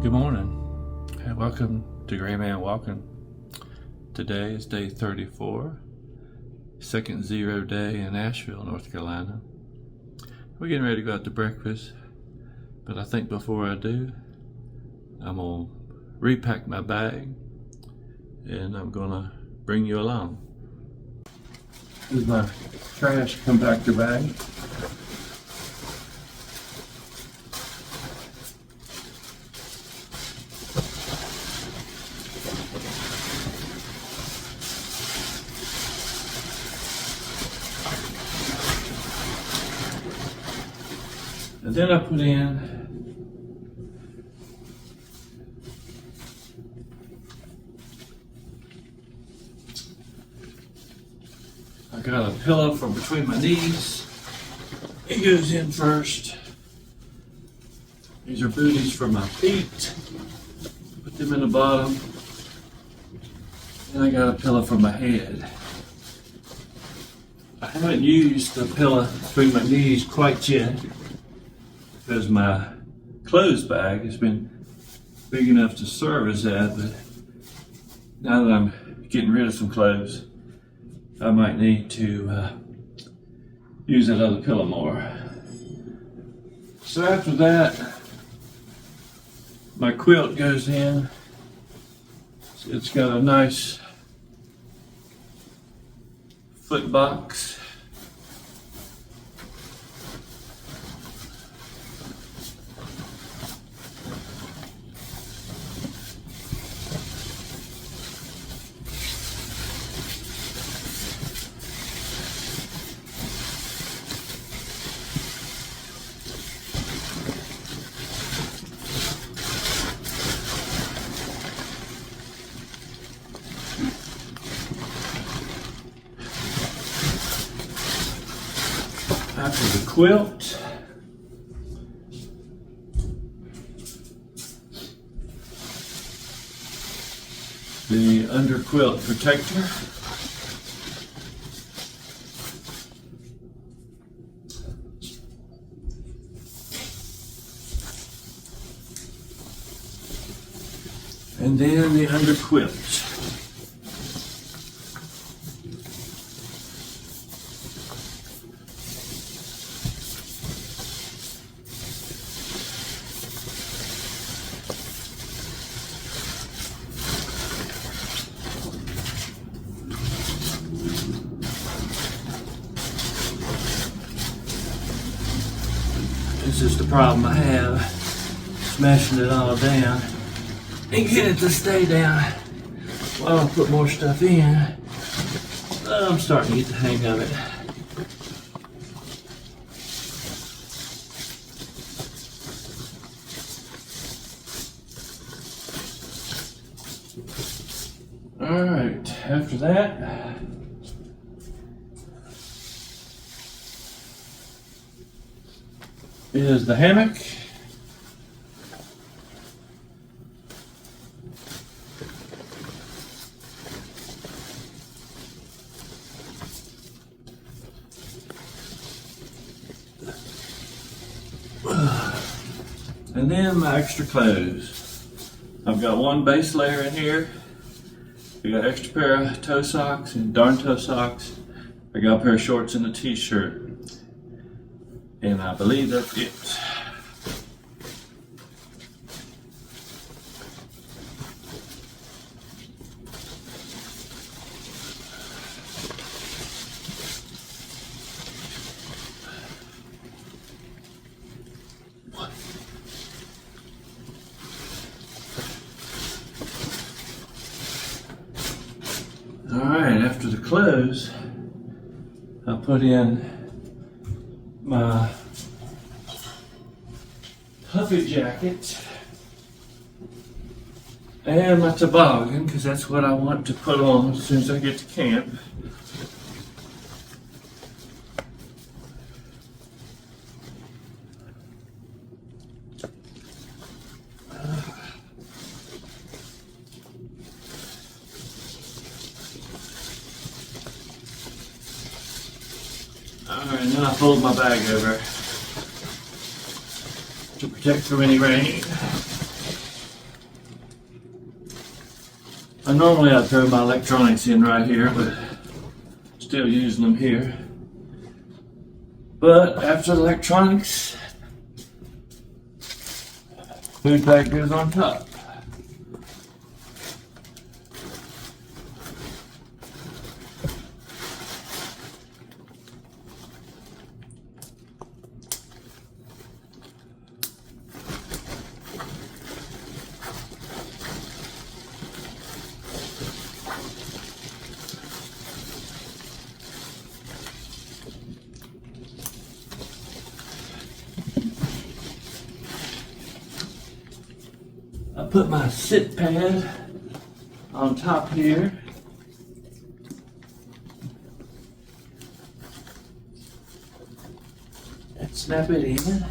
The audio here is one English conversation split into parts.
Good morning and welcome to Gray Man Walking. Today is day 34, second 0 day in Asheville, North Carolina. We're getting ready to go out to breakfast, but I think before I do, I'm gonna repack my bag and I'm gonna bring you along. This is my trash compactor bag. And then I put in I got a pillow from between my knees. It goes in first. These are booties for my feet. Put them in the bottom. And I got a pillow for my head. I haven't used the pillow between my knees quite yet, because my clothes bag has been big enough to serve as that, but now that I'm getting rid of some clothes, I might need to use that other pillow more. So after that, my quilt goes in. It's got a nice foot box. After the quilt, the under quilt protector, and then the under quilt. This is the problem I have, smashing it all down and get it to stay down while I put more stuff in. I'm starting to get the hang of it. All right, after that, is the hammock. And then my extra clothes. I've got one base layer in here. I got an extra pair of toe socks and darn toe socks. I got a pair of shorts and a t-shirt. And I believe that's it. All right, after the clothes, I put in my puffy jacket and my toboggan, because that's what I want to put on as soon as I get to camp. Alright, and then I fold my bag over to protect from any rain. Normally I'd throw my electronics in right here, but still using them here. But after the electronics, food bag goes on top. I put my sit pad on top here. And snap it in.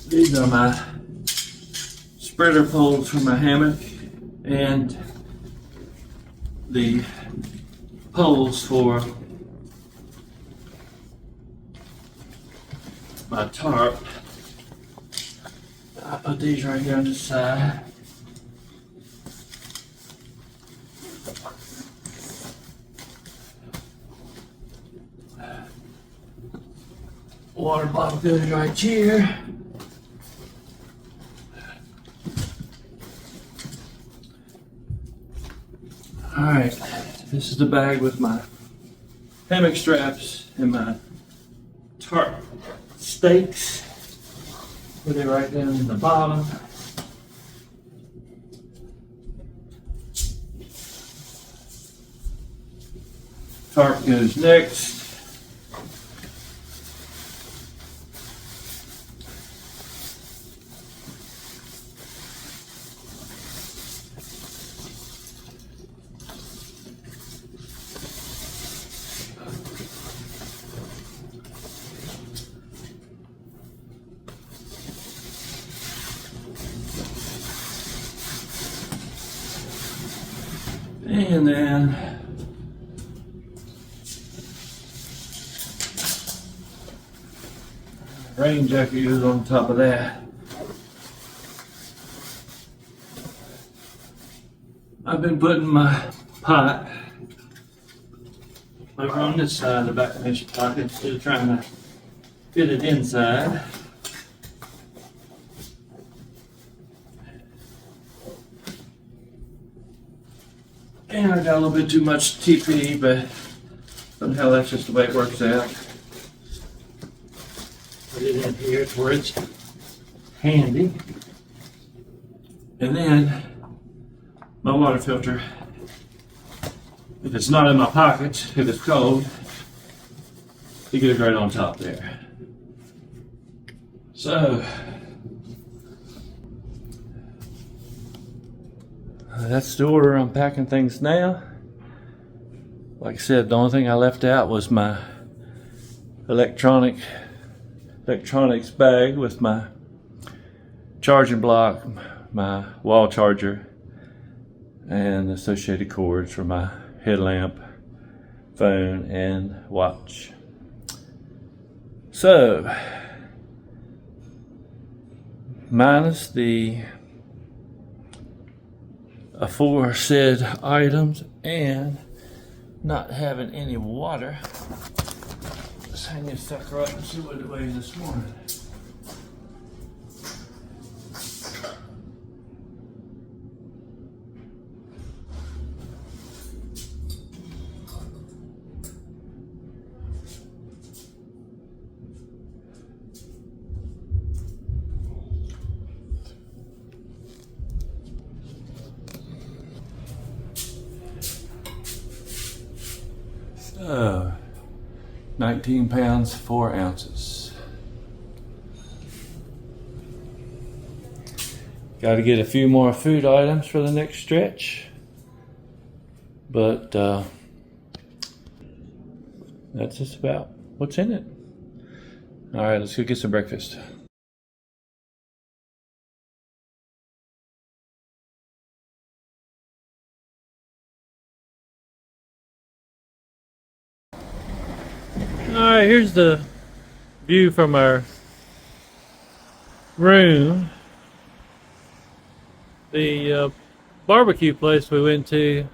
These are my spreader poles for my hammock and the poles for my tarp. I put these right here on the side. Water bottle goes right here. Alright, this is the bag with my hammock straps and my tarp stakes. Put it right down in the bottom. Tarp goes next. And then rain jacket goes on top of that. I've been putting my pot over on this side of the back of this pocket instead of trying to fit it inside. And I got a little bit too much TP, but somehow that's just the way it works out. Put it in here to where it's handy. And then my water filter. If it's not in my pockets, if it's cold, you get it right on top there. So that's the order I'm packing things now. Like I said, the only thing I left out was my electronics bag with my charging block, my wall charger, and associated cords for my headlamp, phone, and watch. So, minus the aforesaid items and not having any water. Let's hang this sucker up and see what it weighs this morning. So, 19 pounds, 4 ounces. Got to get a few more food items for the next stretch. But that's just about what's in it. All right, let's go get some breakfast. Alright, here's the view from our room. The barbecue place we went to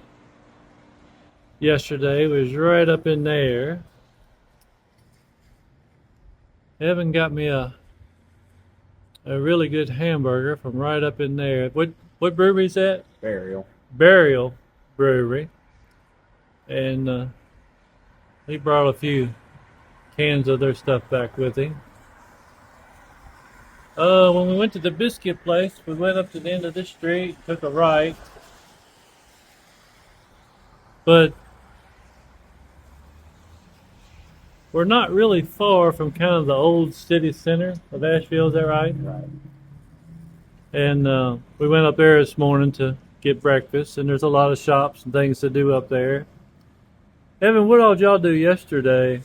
yesterday was right up in there. Evan got me a really good hamburger from right up in there. What brewery is that? Burial Brewery. And he brought a few cans of their stuff back with him. When we went to the biscuit place, we went up to the end of the street, took a right. But we're not really far from kind of the old city center of Asheville, is that right? Right. And we went up there this morning to get breakfast, and there's a lot of shops and things to do up there. Evan, what all did y'all do yesterday?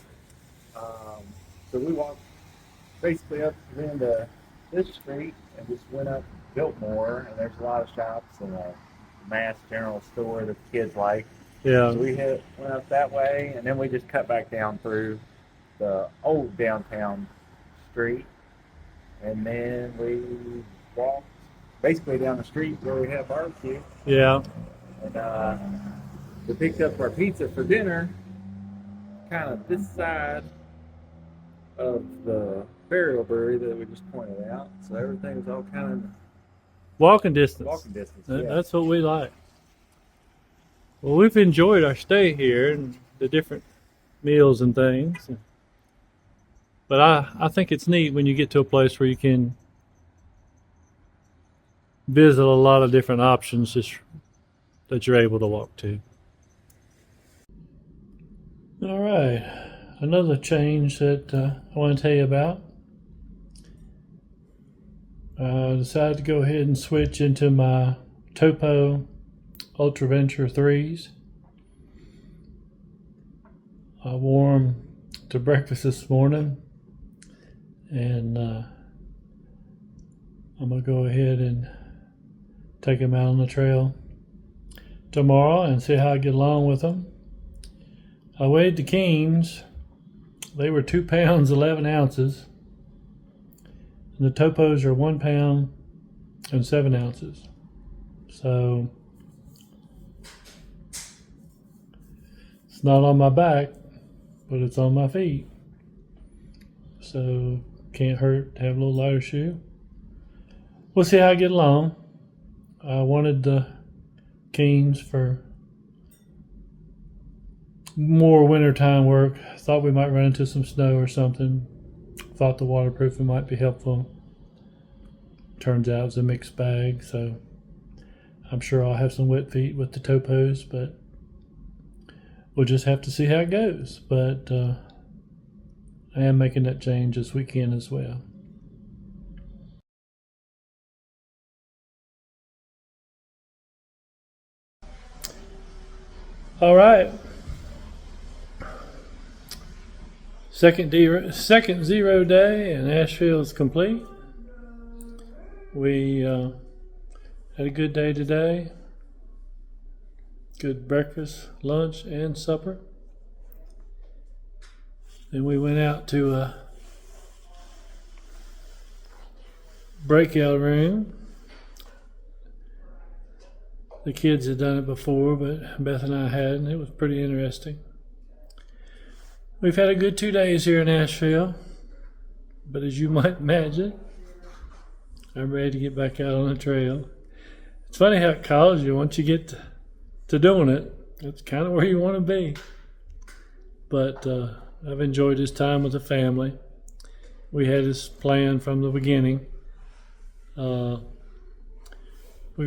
So we walked basically up to the end of this street and just went up Biltmore, and there's a lot of shops and a mass general store that the kids like. Yeah. So we went up that way, and then we just cut back down through the old downtown street, and then we walked basically down the street where we had barbecue. Yeah. And we picked up our pizza for dinner, kind of this side of the Burial Brewery that we just pointed out. So everything was all kind of Walking distance. walking distance. Yeah. That's what we like. Well, we've enjoyed our stay here and the different meals and things. But I think it's neat when you get to a place where you can visit a lot of different options that you're able to walk to. All right. Another change that I want to tell you about. I decided to go ahead and switch into my Topo Ultra Venture 3s. I wore them to breakfast this morning, and I'm going to go ahead and take them out on the trail tomorrow and see how I get along with them. I weighed the Keens. They were 2 pounds 11 ounces, and the Topos are 1 pound and 7 ounces. So it's not on my back, but it's on my feet. So can't hurt to have a little lighter shoe. We'll see how I get along. I wanted the Keens for more wintertime work. Thought we might run into some snow or something. Thought the waterproofing might be helpful. Turns out it was a mixed bag, so I'm sure I'll have some wet feet with the Topos, but we'll just have to see how it goes. But I am making that change this weekend as well. All right. Second zero day and Asheville is complete. We had a good day today. Good breakfast, lunch, and supper. Then we went out to a breakout room. The kids had done it before, but Beth and I hadn't. It was pretty interesting. We've had a good 2 days here in Asheville, but as you might imagine, I'm ready to get back out on the trail. It's funny how it calls you once you get to doing it. It's kind of where you want to be. But I've enjoyed this time with the family. We had this plan from the beginning. We've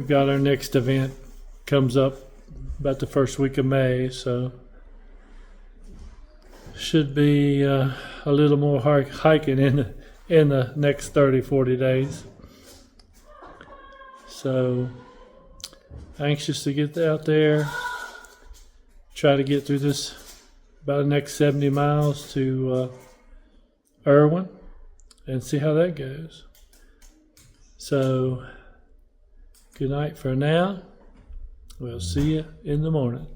got our next event comes up about the first week of May, so should be a little more hiking in the next 30-40 days. So anxious to get out there, try to get through this about the next 70 miles to Irwin and see how that goes. So good night for now. We'll see you in the morning.